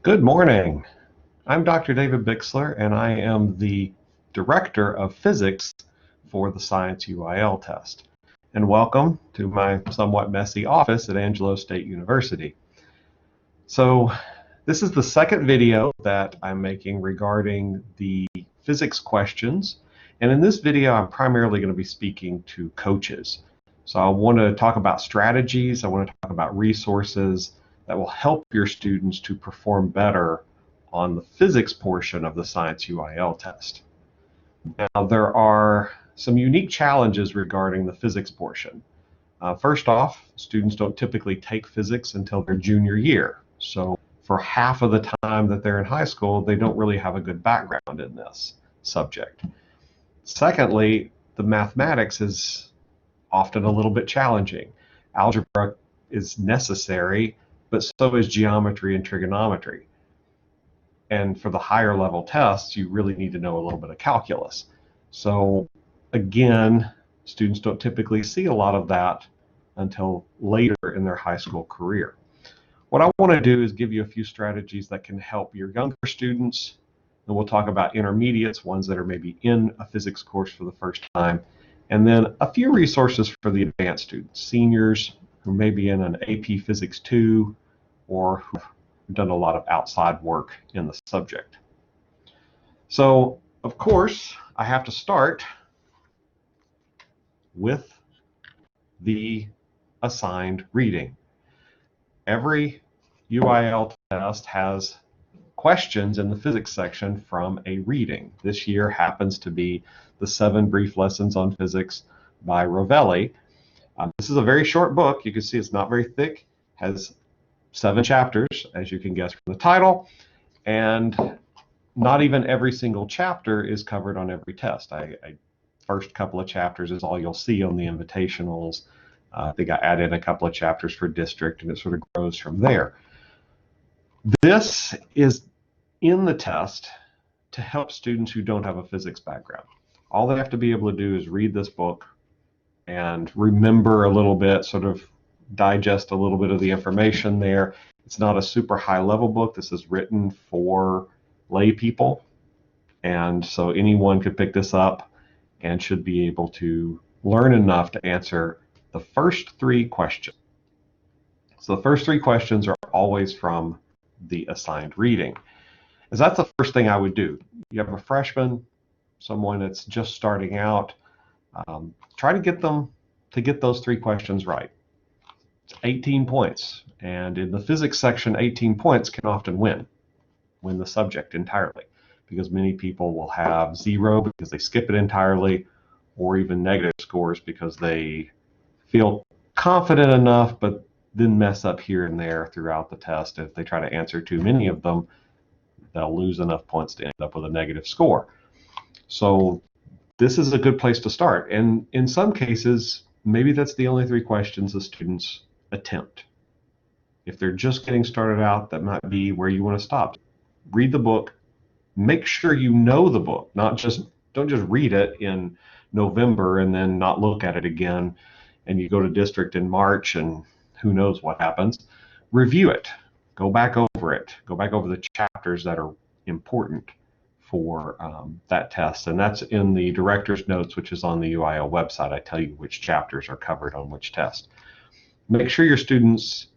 Good morning. I'm Dr. David Bixler, and I am the Director of Physics for the Science UIL test. And welcome to my somewhat messy office at Angelo State University. So this is the second video that I'm making regarding the physics questions. And in this video, I'm primarily going to be speaking to coaches. So I want to talk about strategies. I want to talk about resources that will help your students to perform better on the physics portion of the Science UIL test. Now, there are some unique challenges regarding the physics portion. First off, students don't typically take physics until their junior year. So for half of the time that they're in high school, they don't really have a good background in this subject. Secondly, the mathematics is often a little bit challenging. Algebra is necessary, but so is geometry and trigonometry. And for the higher level tests, you really need to know a little bit of calculus. So again, students don't typically see a lot of that until later in their high school career. What I want to do is give you a few strategies that can help your younger students. And we'll talk about intermediates, ones that are maybe in a physics course for the first time, and then a few resources for the advanced students, seniors who may be in an AP Physics 2 or who've done a lot of outside work in the subject. So, of course, I have to start with the assigned reading. Every UIL test has questions in the physics section from a reading. This year happens to be the 7 Brief Lessons on Physics by Rovelli. This is a very short book. You can see it's not very thick, has 7 chapters, as you can guess from the title, and not even every single chapter is covered on every test. First couple of chapters is all you'll see on the invitationals. I think I added a couple of chapters for district, and it sort of grows from there. This is in the test to help students who don't have a physics background. All they have to be able to do is read this book and remember a little bit, sort of digest a little bit of the information there. It's not a super high level book. This is written for lay people, and so anyone could pick this up and should be able to learn enough to answer the first 3 questions. So the first 3 questions are always from the assigned reading, as that's the first thing I would do. You have a freshman, someone that's just starting out, try to get them to get those 3 questions right. It's 18 points, and in the physics section, 18 points can often win the subject entirely, because many people will have 0 because they skip it entirely, or even negative scores because they feel confident enough but then mess up here and there throughout the test. If they try to answer too many of them, they'll lose enough points to end up with a negative score. So this is a good place to start, and in some cases maybe that's the only 3 questions the students attempt. If they're just getting started out, that might be where you want to stop. Read the book, make sure you know the book, don't just read it in November and then not look at it again, and you go to district in March and who knows what happens. Review it, go back over it, go back over the chapters that are important for that test, and that's in the director's notes, which is on the UIL website. I tell you which chapters are covered on which test. Make sure your students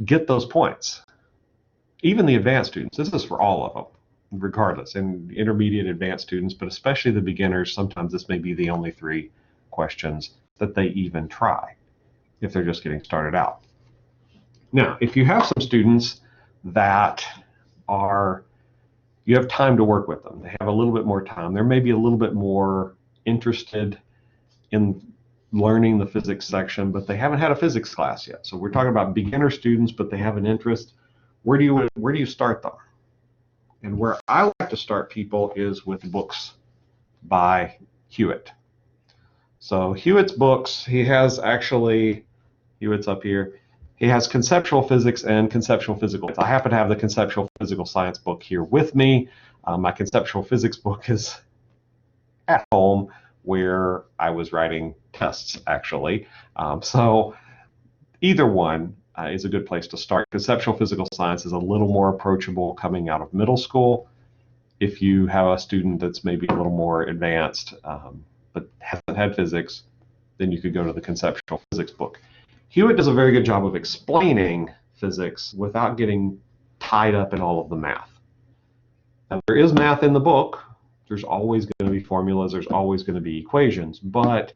get those points. Even the advanced students, this is for all of them, regardless, and intermediate advanced students, but especially the beginners. Sometimes this may be the only 3 questions that they even try if they're just getting started out. Now, if you have some students that you have time to work with them, they have a little bit more time, they're maybe a little bit more interested in learning the physics section, but they haven't had a physics class yet. So we're talking about beginner students, but they have an interest. Where do you start them? And where I like to start people is with books by Hewitt. So Hewitt's books, Hewitt's up here. He has conceptual physics and conceptual physical. I happen to have the conceptual physical science book here with me. My conceptual physics book is at home where I was writing tests, actually. So either one, is a good place to start. Conceptual physical science is a little more approachable coming out of middle school. If you have a student that's maybe a little more advanced but hasn't had physics, then you could go to the conceptual physics book. Hewitt does a very good job of explaining physics without getting tied up in all of the math. Now, there is math in the book. There's always going to be formulas. There's always going to be equations, but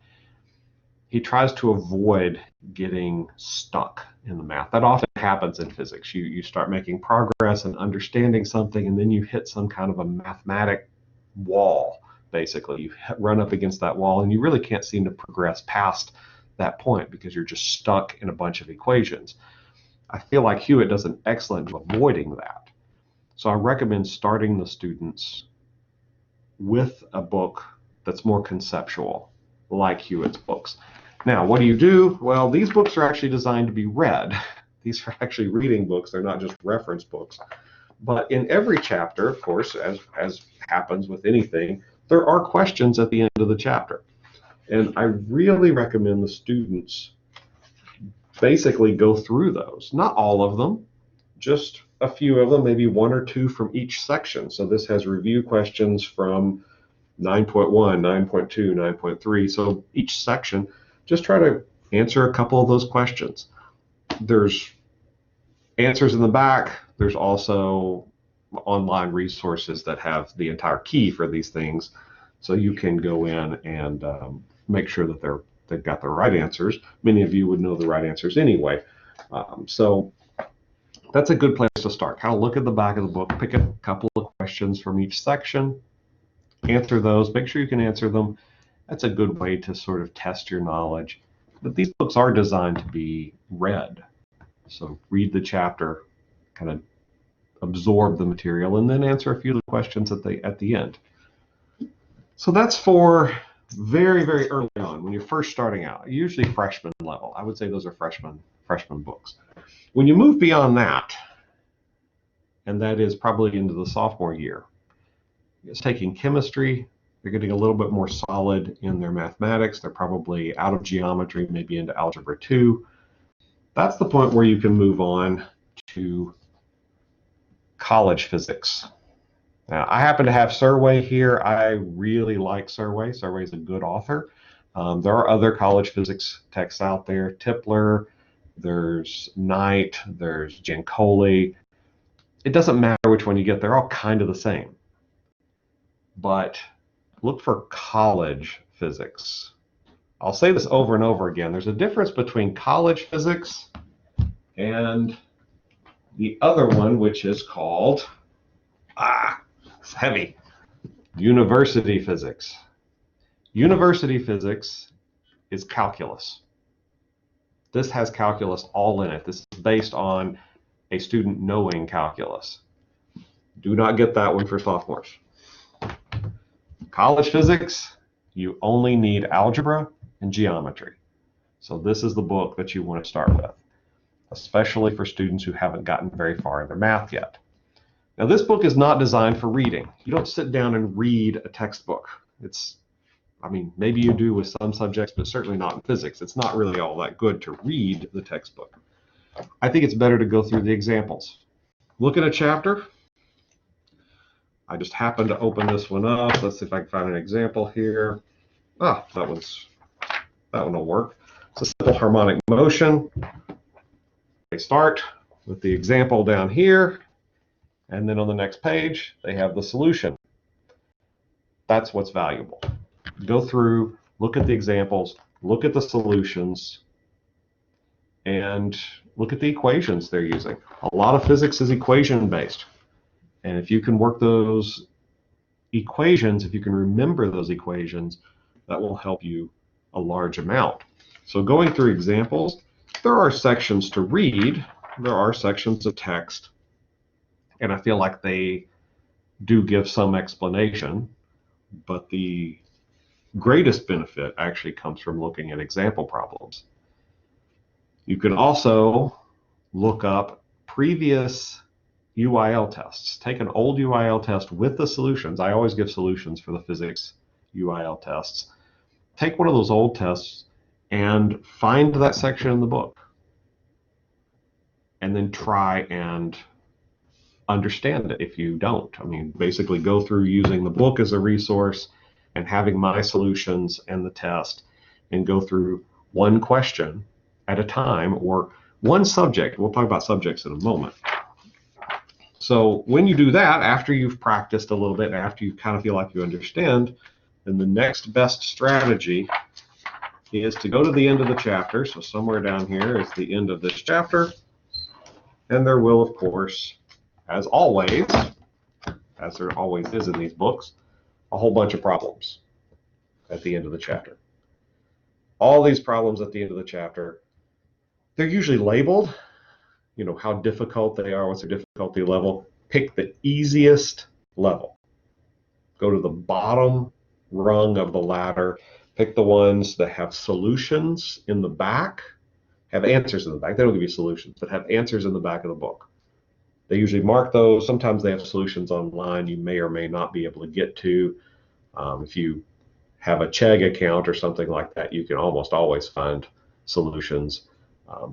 he tries to avoid getting stuck in the math. That often happens in physics. You start making progress and understanding something, and then you hit some kind of a mathematic wall, basically. You run up against that wall, and you really can't seem to progress past that point because you're just stuck in a bunch of equations. I feel like Hewitt does an excellent job avoiding that. So I recommend starting the students with a book that's more conceptual, like Hewitt's books. Now, what do? Well, these books are actually designed to be read. These are actually reading books. They're not just reference books. But in every chapter, of course, as happens with anything, there are questions at the end of the chapter. And I really recommend the students basically go through those. Not all of them, just a few of them, maybe one or two from each section. So this has review questions from 9.1, 9.2, 9.3. So each section, just try to answer a couple of those questions. There's answers in the back. There's also online resources that have the entire key for these things. So you can go in and make sure that they've got the right answers. Many of you would know the right answers anyway. So that's a good place to start. Kind of look at the back of the book, pick a couple of questions from each section, answer those, make sure you can answer them. That's a good way to sort of test your knowledge. But these books are designed to be read. So read the chapter, kind of absorb the material, and then answer a few of the questions at the end. So that's for very, very early on when you're first starting out, usually freshman level. I would say those are freshman books. When you move beyond that, and that is probably into the sophomore year, it's taking chemistry. They're getting a little bit more solid in their mathematics. They're probably out of geometry, maybe into algebra 2. That's the point where you can move on to college physics. Now, I happen to have Surway here. I really like Surway. Surway is a good author. There are other college physics texts out there. Tipler, there's Knight, there's Giancoli. It doesn't matter which one you get. They're all kind of the same. But look for college physics. I'll say this over and over again. There's a difference between college physics and the other one, which is called, it's heavy, university physics. University physics is calculus. This has calculus all in it. This is based on a student knowing calculus. Do not get that one for sophomores. College physics, you only need algebra and geometry. So this is the book that you want to start with, especially for students who haven't gotten very far in their math yet. Now, this book is not designed for reading. You don't sit down and read a textbook. Maybe you do with some subjects, but certainly not in physics. It's not really all that good to read the textbook. I think it's better to go through the examples. Look at a chapter. I just happened to open this one up. Let's see if I can find an example here. That one will work. It's a simple harmonic motion. They start with the example down here, and then on the next page, they have the solution. That's what's valuable. Go through, look at the examples, look at the solutions, and look at the equations they're using. A lot of physics is equation-based. And if you can work those equations, if you can remember those equations, that will help you a large amount. So going through examples, there are sections to read, there are sections of text, and I feel like they do give some explanation, but the greatest benefit actually comes from looking at example problems. You can also look up previous UIL tests. Take an old UIL test with the solutions. I always give solutions for the physics UIL tests. Take one of those old tests and find that section in the book. and then try and understand it if you don't. I mean, basically go through using the book as a resource and having my solutions and the test, and go through one question at a time or one subject. We'll talk about subjects in a moment. So when you do that, after you've practiced a little bit, after you kind of feel like you understand, then the next best strategy is to go to the end of the chapter. So somewhere down here is the end of this chapter. And there will, of course, as always, as there always is in these books, a whole bunch of problems at the end of the chapter. All these problems at the end of the chapter, they're usually labeled, you know, how difficult they are, what's their difficulty level. Pick the easiest level. Go to the bottom rung of the ladder. Pick the ones that have solutions in the back, have answers in the back. They don't give you solutions, but have answers in the back of the book. They usually mark those. Sometimes they have solutions online you may or may not be able to get to. If you have a Chegg account or something like that, you can almost always find solutions.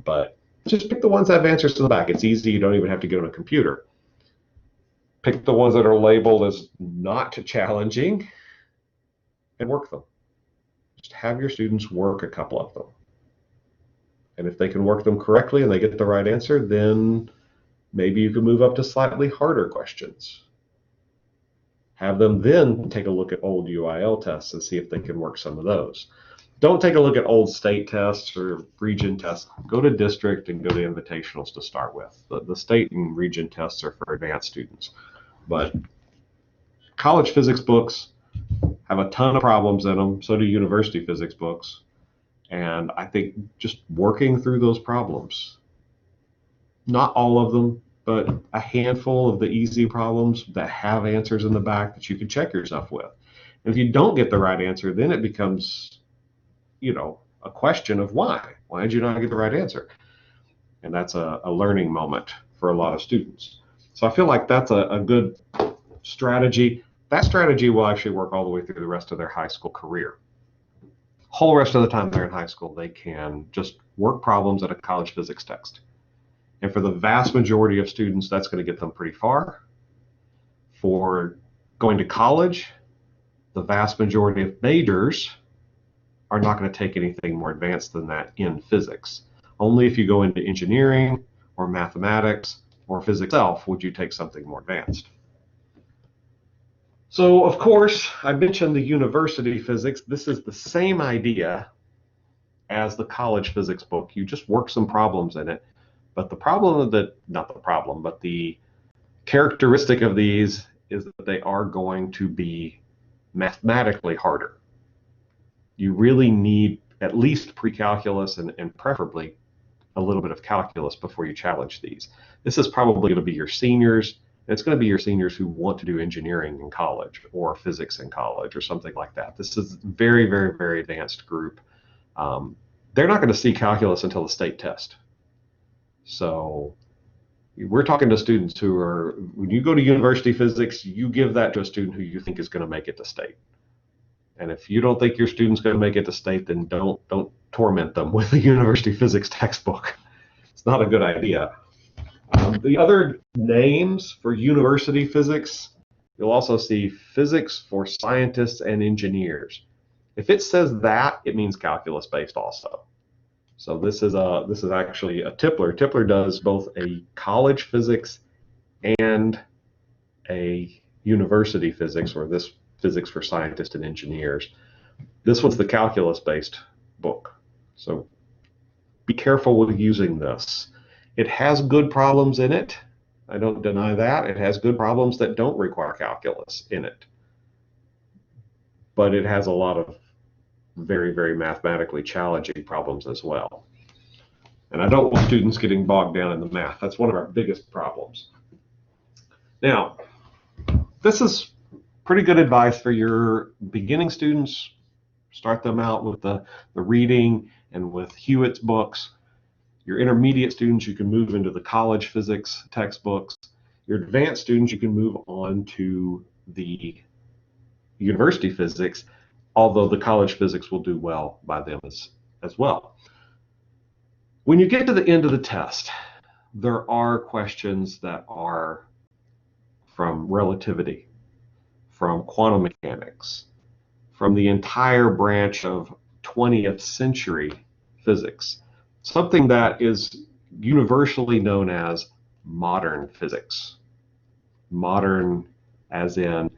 But just pick the ones that have answers in the back. It's easy. You don't even have to go to a computer. Pick the ones that are labeled as not challenging and work them. Just have your students work a couple of them. And if they can work them correctly and they get the right answer, then maybe you can move up to slightly harder questions. Have them then take a look at old UIL tests and see if they can work some of those. Don't take a look at old state tests or region tests. Go to district and go to invitationals to start with. The state and region tests are for advanced students. But college physics books have a ton of problems in them. So do university physics books. And I think just working through those problems, not all of them, but a handful of the easy problems that have answers in the back that you can check yourself with. And if you don't get the right answer, then it becomes, you know, a question of why. Why did you not get the right answer? And that's a learning moment for a lot of students. So I feel like that's a good strategy. That strategy will actually work all the way through the rest of their high school career. Whole rest of the time they're in high school, they can just work problems at a college physics text. And for the vast majority of students, that's going to get them pretty far. For going to college, the vast majority of majors are not going to take anything more advanced than that in physics. Only if you go into engineering or mathematics or physics itself would you take something more advanced. So, of course, I mentioned the university physics. This is the same idea as the college physics book. You just work some problems in it. But the problem that, not the problem, but the characteristic of these is that they are going to be mathematically harder. You really need at least pre-calculus and preferably a little bit of calculus before you challenge these. This is probably going to be your seniors. It's going to be your seniors who want to do engineering in college or physics in college or something like that. This is a very, very, very advanced group. They're not going to see calculus until the state test. So we're talking to students who are, when you go to university physics, you give that to a student who you think is going to make it to state. And if you don't think your student's going to make it to state, then don't torment them with a university physics textbook. It's not a good idea. The other names for university physics, you'll also see physics for scientists and engineers. If it says that, it means calculus based also. So this is actually a Tipler. Tipler does both a college physics and a university physics, or this physics for scientists and engineers. This one's the calculus-based book. So be careful with using this. It has good problems in it. I don't deny that. It has good problems that don't require calculus in it. But it has a lot of very, very mathematically challenging problems as well. And I don't want students getting bogged down in the math. That's one of our biggest problems. Now, this is pretty good advice for your beginning students. Start them out with the reading and with Hewitt's books. Your intermediate students, you can move into the college physics textbooks. Your advanced students, you can move on to the university physics, although the college physics will do well by them as well. When you get to the end of the test, there are questions that are from relativity, from quantum mechanics, from the entire branch of 20th century physics, something that is universally known as modern physics. Modern as in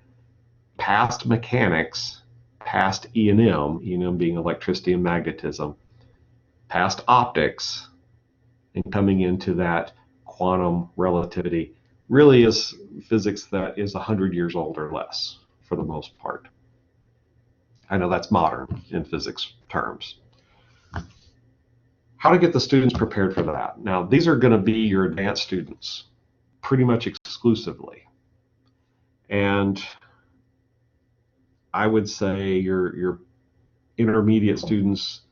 past mechanics, past E&M, E&M being electricity and magnetism, past optics, and coming into that quantum relativity really is physics that is 100 years old or less for the most part. I know that's modern in physics terms. How to get the students prepared for that? Now, these are going to be your advanced students pretty much exclusively. And I would say your intermediate students,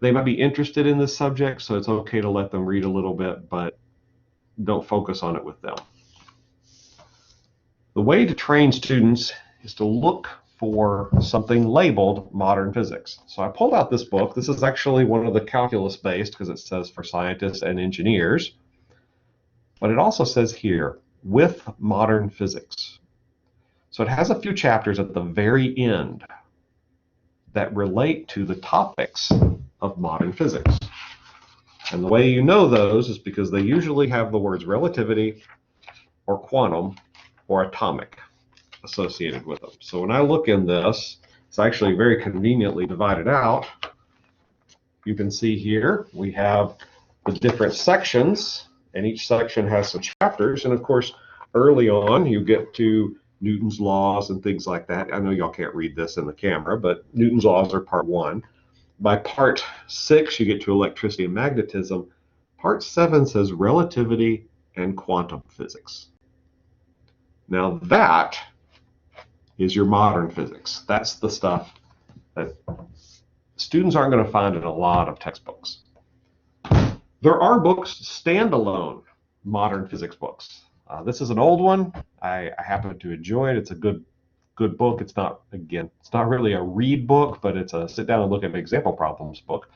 they might be interested in this subject, so it's okay to let them read a little bit, but don't focus on it with them. The way to train students is to look for something labeled modern physics. So I pulled out this book. This is actually one of the calculus-based because it says for scientists and engineers. But it also says here, with modern physics. So it has a few chapters at the very end that relate to the topics of modern physics. And the way you know those is because they usually have the words relativity or quantum or atomic associated with them. So when I look in this, it's actually very conveniently divided out. You can see here we have the different sections, and each section has some chapters. And of course, early on, you get to Newton's laws and things like that. I know y'all can't read this in the camera, but Newton's laws are part 1. By part 6, you get to electricity and magnetism. Part 7 says relativity and quantum physics. Now that is your modern physics. That's the stuff that students aren't going to find in a lot of textbooks. There are books, standalone modern physics books. This is an old one. I happen to enjoy it. It's a good book. It's not really a read book, but it's a sit down and look at example problems book.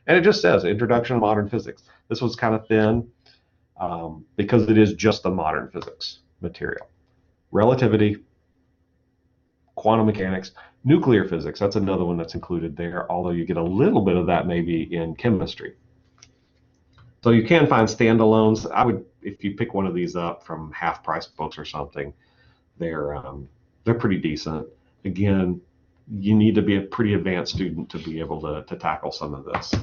And it just says Introduction to Modern Physics. This was kind of thin because it is just the modern physics material. Relativity, quantum mechanics, nuclear physics, that's another one that's included there, although you get a little bit of that maybe in chemistry. So you can find standalones. I would, if you pick one of these up from half-price books or something, they're pretty decent. Again, you need to be a pretty advanced student to be able to tackle some of this.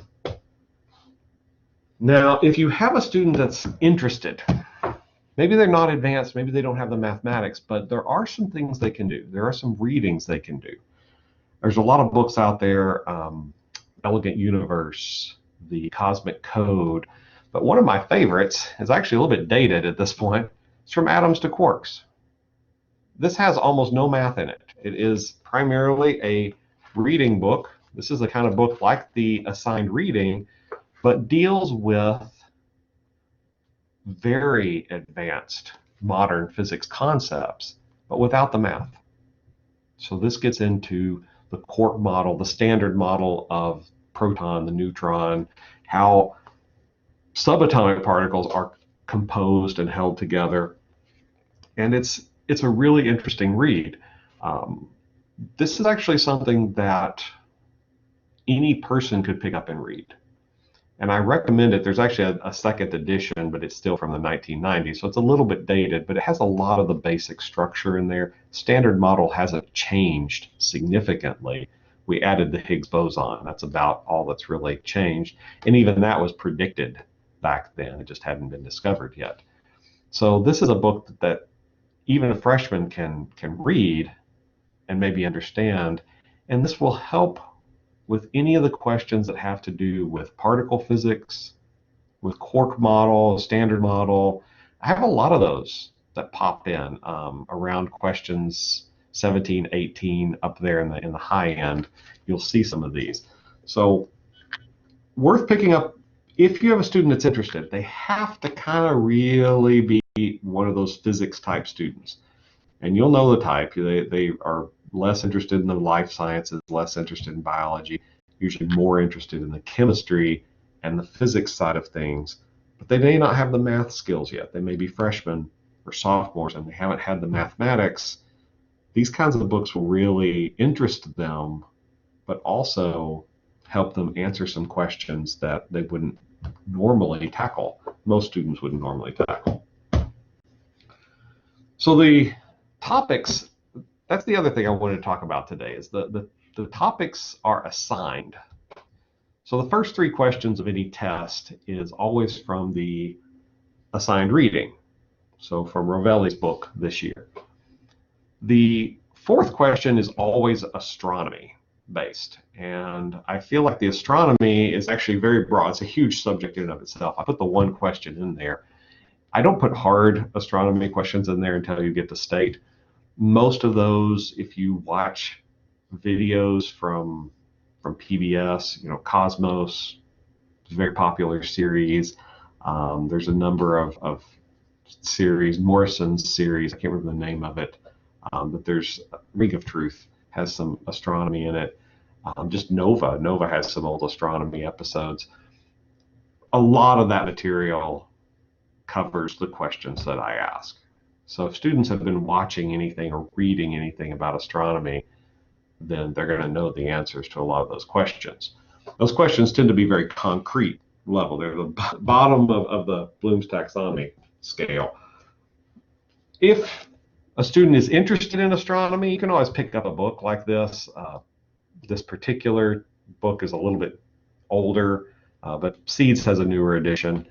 Now, if you have a student that's interested, maybe they're not advanced, maybe they don't have the mathematics, but there are some things they can do. There are some readings they can do. There's a lot of books out there, Elegant Universe, The Cosmic Code, but one of my favorites is actually a little bit dated at this point. It's From Atoms to Quarks. This has almost no math in it. It is primarily a reading book. This is the kind of book like the assigned reading, but deals with very advanced modern physics concepts, but without the math. So this gets into the quark model, the standard model of proton, the neutron, how subatomic particles are composed and held together. And it's a really interesting read. This is actually something that any person could pick up and read. And I recommend it. There's actually a second edition, but it's still from the 1990s, so it's a little bit dated, but it has a lot of the basic structure in there. Standard model hasn't changed significantly. We added the Higgs boson. That's about all that's really changed. And even that was predicted back then. It just hadn't been discovered yet. So this is a book that even a freshman can read and maybe understand, and this will help with any of the questions that have to do with particle physics, with quark model, standard model. I have a lot of those that pop in around questions 17, 18, up there in the high end. You'll see some of these. So worth picking up if you have a student that's interested. They have to kind of really be one of those physics type students. And you'll know the type. They are less interested in the life sciences, less interested in biology, usually more interested in the chemistry and the physics side of things. but they may not have the math skills yet. They may be freshmen or sophomores and they haven't had the mathematics. These kinds of books will really interest them, but also help them answer some questions that they wouldn't normally tackle. Most students wouldn't normally tackle. So the topics, that's the other thing I wanted to talk about today, is the topics are assigned. So the first 3 questions of any test is always from the assigned reading. So from Rovelli's book this year. The 4th question is always astronomy based. And I feel like the astronomy is actually very broad. It's a huge subject in and of itself. I put the 1 question in there. I don't put hard astronomy questions in there until you get to state. Most of those, if you watch videos from PBS, Cosmos, it's a very popular series. There's a number of series, Morrison's series, I can't remember the name of it, but there's Ring of Truth has some astronomy in it. Just Nova has some old astronomy episodes. A lot of that material covers the questions that I ask. So if students have been watching anything or reading anything about astronomy, then they're going to know the answers to a lot of those questions. Those questions tend to be very concrete level. They're the bottom of the Bloom's taxonomy scale. If a student is interested in astronomy, you can always pick up a book like this. This particular book is a little bit older, but Seeds has a newer edition.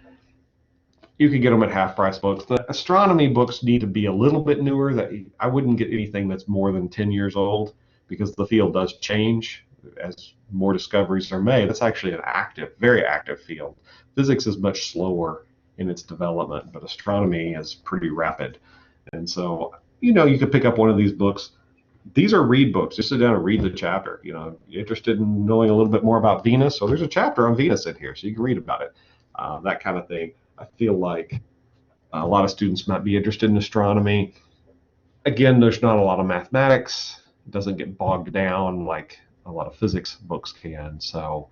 You can get them at half-price books. The astronomy books need to be a little bit newer. That I wouldn't get anything that's more than 10 years old because the field does change as more discoveries are made. That's actually an active, very active field. Physics is much slower in its development, but astronomy is pretty rapid. And so, you could pick up one of these books. These are read books. Just sit down and read the chapter. You're interested in knowing a little bit more about Venus? So there's a chapter on Venus in here, so you can read about it. That kind of thing. I feel like a lot of students might be interested in astronomy. Again, there's not a lot of mathematics. It doesn't get bogged down like a lot of physics books can. So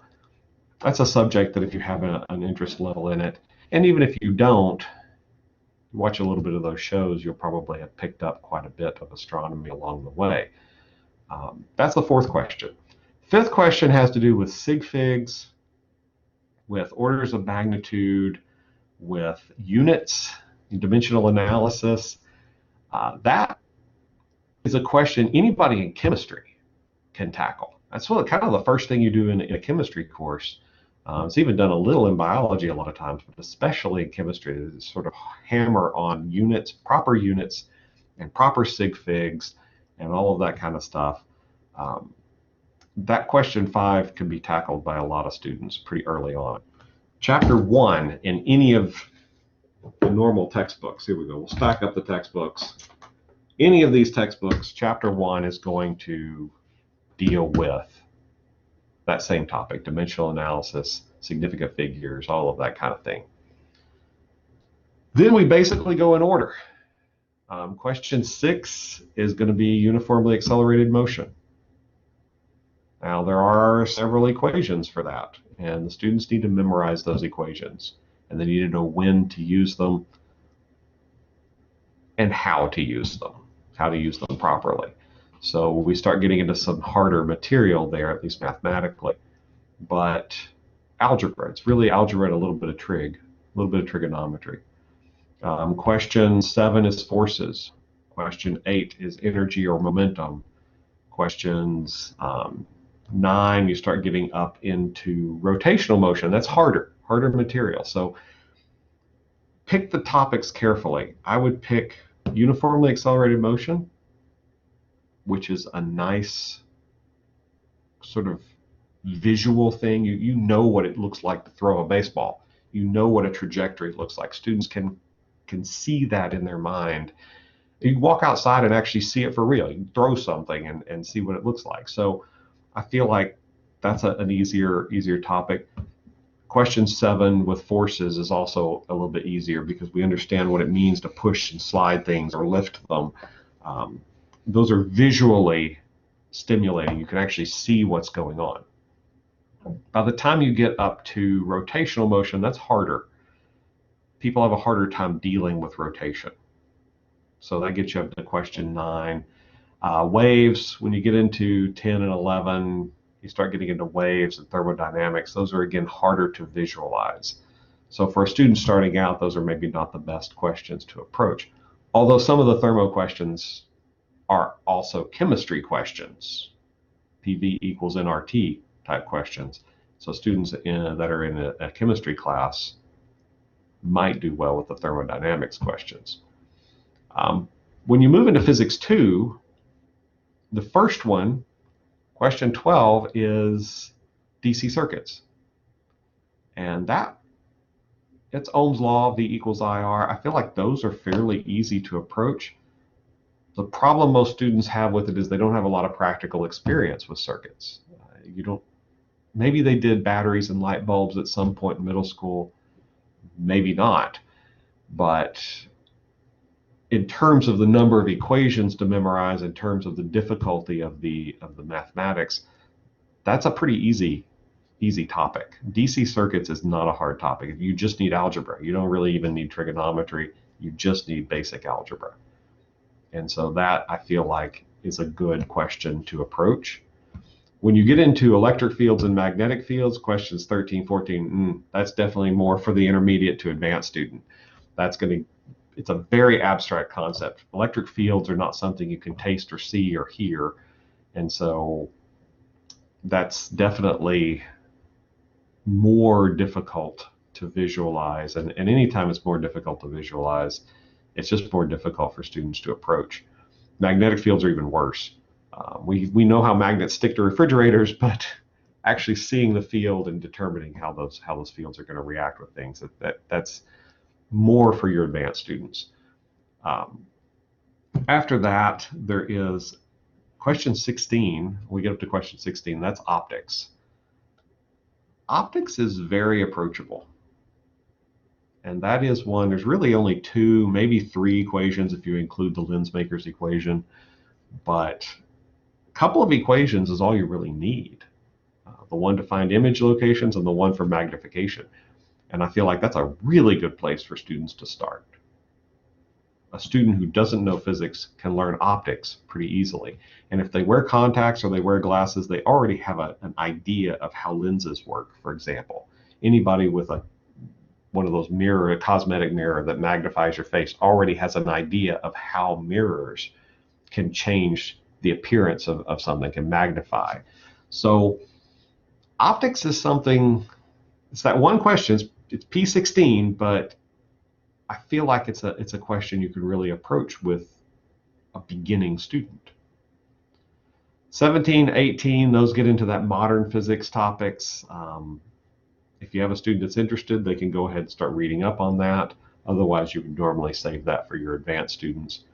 that's a subject that if you have an interest level in it, and even if you don't, watch a little bit of those shows, you'll probably have picked up quite a bit of astronomy along the way. That's the 4th question. 5th question has to do with sig figs, with orders of magnitude, with units, dimensional analysis. That is a question anybody in chemistry can tackle. That's kind of the first thing you do in a chemistry course. It's even done a little in biology a lot of times, but especially in chemistry, it's sort of hammer on units, and proper sig figs, and all of that kind of stuff. That question 5 can be tackled by a lot of students pretty early on. Chapter 1 in any of the normal textbooks, here we go, we'll stack up the textbooks. Any of these textbooks, chapter 1 is going to deal with that same topic, dimensional analysis, significant figures, all of that kind of thing. Then we basically go in order. Question 6 is going to be uniformly accelerated motion. Now, there are several equations for that, and the students need to memorize those equations, and they need to know when to use them and how to use them properly. So we start getting into some harder material there, at least mathematically. But algebra, it's really algebra and a little bit of trigonometry. Question 7 is forces. Question 8 is energy or momentum. Questions 9, you start getting up into rotational motion. That's harder material. So pick the topics carefully. I would pick uniformly accelerated motion, which is a nice sort of visual thing. You know what it looks like to throw a baseball. You know what a trajectory looks like. Students can see that in their mind. You walk outside and actually see it for real. You can throw something and see what it looks like. So I feel like that's an easier topic. Question 7 with forces is also a little bit easier because we understand what it means to push and slide things or lift them. Those are visually stimulating. You can actually see what's going on. By the time you get up to rotational motion, that's harder. people have a harder time dealing with rotation. So that gets you up to question 9. Waves, when you get into 10 and 11, you start getting into waves and thermodynamics. Those are, again, harder to visualize. So for a student starting out, those are maybe not the best questions to approach. Although some of the thermo questions are also chemistry questions, PV equals nRT type questions. So students that are in a chemistry class might do well with the thermodynamics questions. When you move into Physics 2, the first one, question 12, is DC circuits. And it's Ohm's law, V equals IR. I feel like those are fairly easy to approach. The problem most students have with it is they don't have a lot of practical experience with circuits. Maybe they did batteries and light bulbs at some point in middle school, maybe not. But in terms of the number of equations to memorize, in terms of the difficulty of the mathematics, that's a pretty easy topic. DC circuits is not a hard topic. You just need algebra. You don't really even need trigonometry. You just need basic algebra. And so that, I feel like, is a good question to approach. When you get into electric fields and magnetic fields, questions 13, 14, that's definitely more for the intermediate to advanced student. It's a very abstract concept. Electric fields are not something you can taste or see or hear. And so that's definitely more difficult to visualize. And anytime it's more difficult to visualize, it's just more difficult for students to approach. Magnetic fields are even worse. We know how magnets stick to refrigerators, but actually seeing the field and determining how those fields are going to react with things, that's more for your advanced students. After that, there is question 16. We get up to question 16. That's optics. Optics is very approachable. And that is one, there's really only 2, maybe 3 equations if you include the Lensmaker's equation. But a couple of equations is all you really need. The one to find image locations and the one for magnification. And I feel like that's a really good place for students to start. A student who doesn't know physics can learn optics pretty easily. And if they wear contacts or they wear glasses, they already have an idea of how lenses work, for example. Anybody with one of those a cosmetic mirror that magnifies your face already has an idea of how mirrors can change the appearance of something, can magnify. So optics is something, it's that one question, it's P16, but I feel like it's a question you could really approach with a beginning student. 17, 18, those get into that modern physics topics. If you have a student that's interested, they can go ahead and start reading up on that. Otherwise, you would normally save that for your advanced students.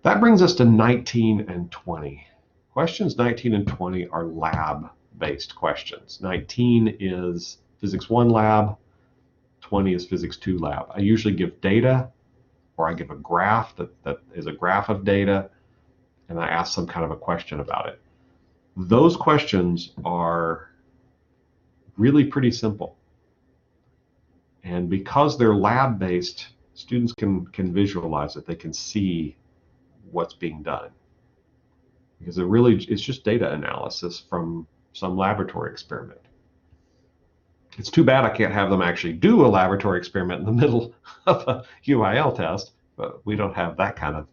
That brings us to 19 and 20. Questions 19 and 20 are lab-based questions. 19 is Physics 1 lab, 20 is Physics 2 lab. I usually give data, or I give a graph that is a graph of data, and I ask some kind of a question about it. Those questions are really pretty simple. And because they're lab-based, students can visualize it. They can see what's being done. Because it's just data analysis from some laboratory experiment. It's too bad I can't have them actually do a laboratory experiment in the middle of a UIL test, but we don't have that kind of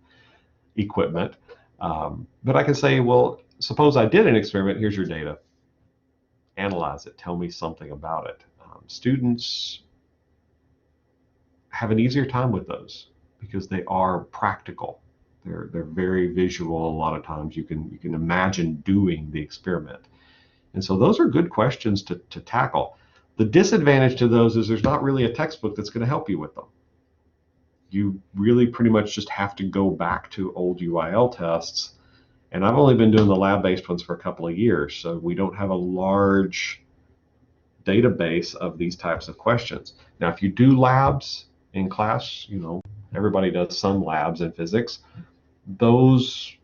equipment. But I can say, well, suppose I did an experiment, here's your data. Analyze it, tell me something about it. Students have an easier time with those because they are practical. They're very visual. A lot of times you can imagine doing the experiment. And so those are good questions to tackle. The disadvantage to those is there's not really a textbook that's going to help you with them. You really pretty much just have to go back to old UIL tests. And I've only been doing the lab-based ones for a couple of years, so we don't have a large database of these types of questions. Now, if you do labs in class, everybody does some labs in physics. Those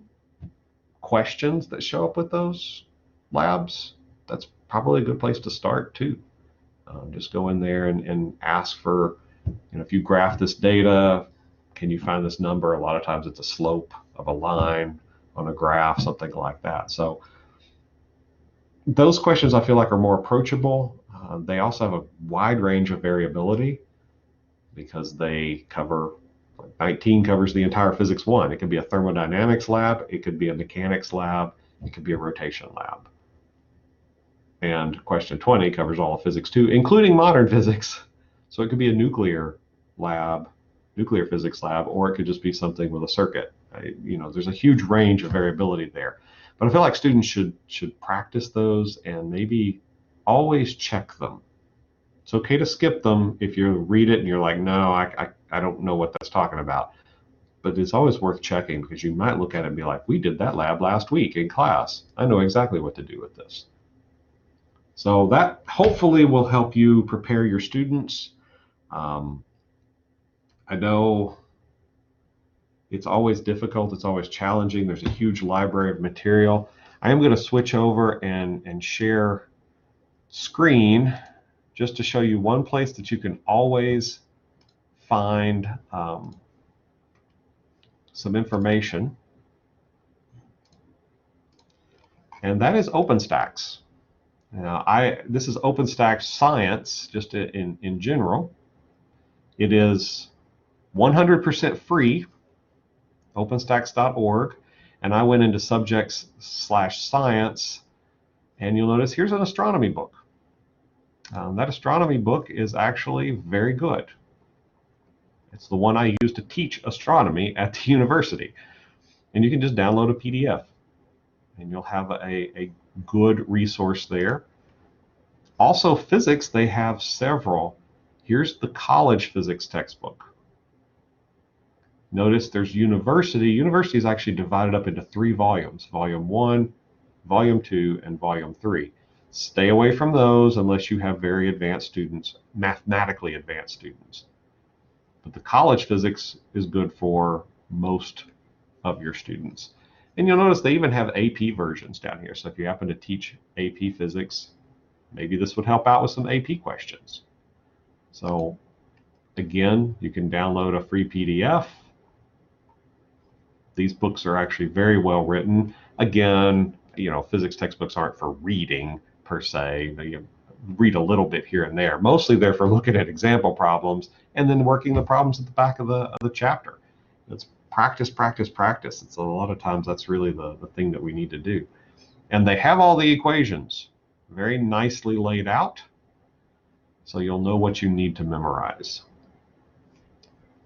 questions that show up with those labs, that's probably a good place to start too. Just go in there and ask for if you graph this data, can you find this number? A lot of times it's a slope of a line on a graph, something like that. So those questions I feel like are more approachable. They also have a wide range of variability because they cover, like 19 covers the entire physics 1. It could be a thermodynamics lab, it could be a mechanics lab, it could be a rotation lab. And question 20 covers all of physics 2, including modern physics. So it could be a nuclear lab, nuclear physics lab, or it could just be something with a circuit. There's a huge range of variability there. But I feel like students should practice those and maybe always check them. It's okay to skip them if you read it and you're like, no, I don't know what that's talking about. But it's always worth checking because you might look at it and be like, we did that lab last week in class. I know exactly what to do with this. So that hopefully will help you prepare your students. I know it's always difficult, it's always challenging. There's a huge library of material. I am going to switch over and share screen just to show you one place that you can always find some information, and that is OpenStax. Now, this is OpenStax Science, just in general. It is 100% free, openstax.org, and I went into subjects/science, and you'll notice here's an astronomy book. That astronomy book is actually very good. It's the one I use to teach astronomy at the university, and you can just download a PDF, and you'll have a good resource there. Also, physics, they have several. Here's the college physics textbook. Notice there's university. University is actually divided up into 3 volumes, Volume 1, Volume 2, and Volume 3. Stay away from those unless you have very advanced students, mathematically advanced students. But the college physics is good for most of your students. And you'll notice they even have AP versions down here. So if you happen to teach AP physics, maybe this would help out with some AP questions. So again, you can download a free PDF. These books are actually very well written. Again, physics textbooks aren't for reading per se. You read a little bit here and there. Mostly they're for looking at example problems and then working the problems at the back of the chapter. It's practice, practice, practice. It's a lot of times that's really the thing that we need to do. And they have all the equations very nicely laid out, so you'll know what you need to memorize.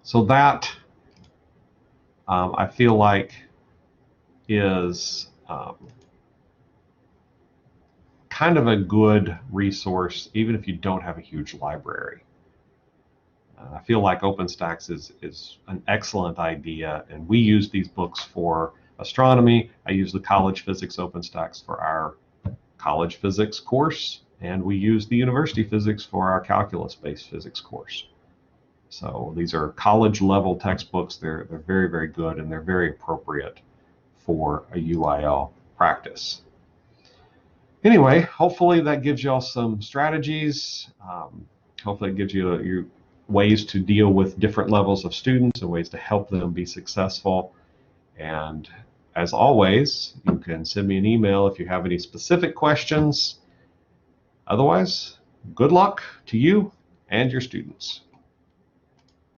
So that I feel like is kind of a good resource even if you don't have a huge library. I feel like OpenStax is an excellent idea, and we use these books for astronomy. I use the college physics OpenStax for our college physics course, and we use the university physics for our calculus-based physics course. So these are college level textbooks. They're very, very good, and they're very appropriate for a UIL practice. Anyway, hopefully that gives y'all some strategies. Hopefully it gives you ways to deal with different levels of students and ways to help them be successful. And as always, you can send me an email if you have any specific questions. Otherwise, good luck to you and your students.